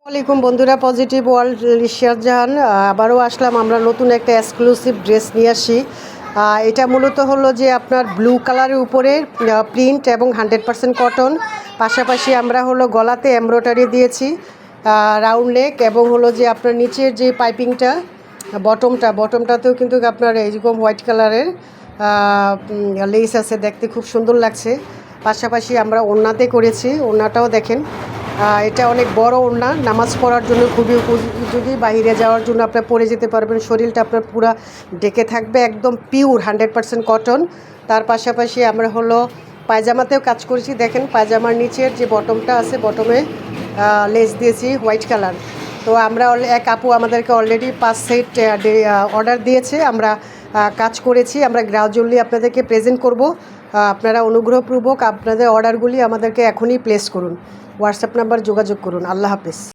আসসালামাইকুম বন্ধুরা, positive world লিশিয়ার জাহান আবারও আসলাম। আমরা নতুন একটা এক্সক্লুসিভ ড্রেস নিয়ে আসি। এটা মূলত হলো যে আপনার ব্লু কালারের উপরে প্রিন্ট এবং 100% কটন। পাশাপাশি আমরা হলো গলাতে এমব্রয়ডারি দিয়েছি, রাউন্ড নেক, এবং হলো যে আপনার নিচের যে পাইপিংটা বটমটাতেও কিন্তু আপনার এইরকম হোয়াইট কালারের লেস আছে, দেখতে খুব সুন্দর লাগছে। পাশাপাশি আমরা ওড়নাতে করেছি, ওড়নাটাও দেখেন। এটা অনেক বড় ওড়না, নামাজ পড়ার জন্য খুবই উপযোগী। বাইরে যাওয়ার জন্য আপনার পরে যেতে পারবেন, শরীরটা আপনার পুরো ঢেকে থাকবে, একদম পিওর 100% কটন। তার পাশাপাশি আমরা হলো পায়জামাতেও কাজ করেছি। দেখেন পায়জামার নিচের যে বটমটা আছে, বটমে লেস দিয়েছি হোয়াইট কালার। তো আমরা এক আপু আমাদেরকে অলরেডি 5 সেট অর্ডার দিয়েছে, আমরা কাজ করেছি। আমরা গ্রাজুয়ালি আপনাদেরকে প্রেজেন্ট করব। আপনারা অনুগ্রহপূর্বক আপনাদের অর্ডারগুলি আমাদেরকে এখনই প্লেস করুন, হোয়াটসঅ্যাপ নাম্বার যোগাযোগ করুন। আল্লাহ হাফেজ।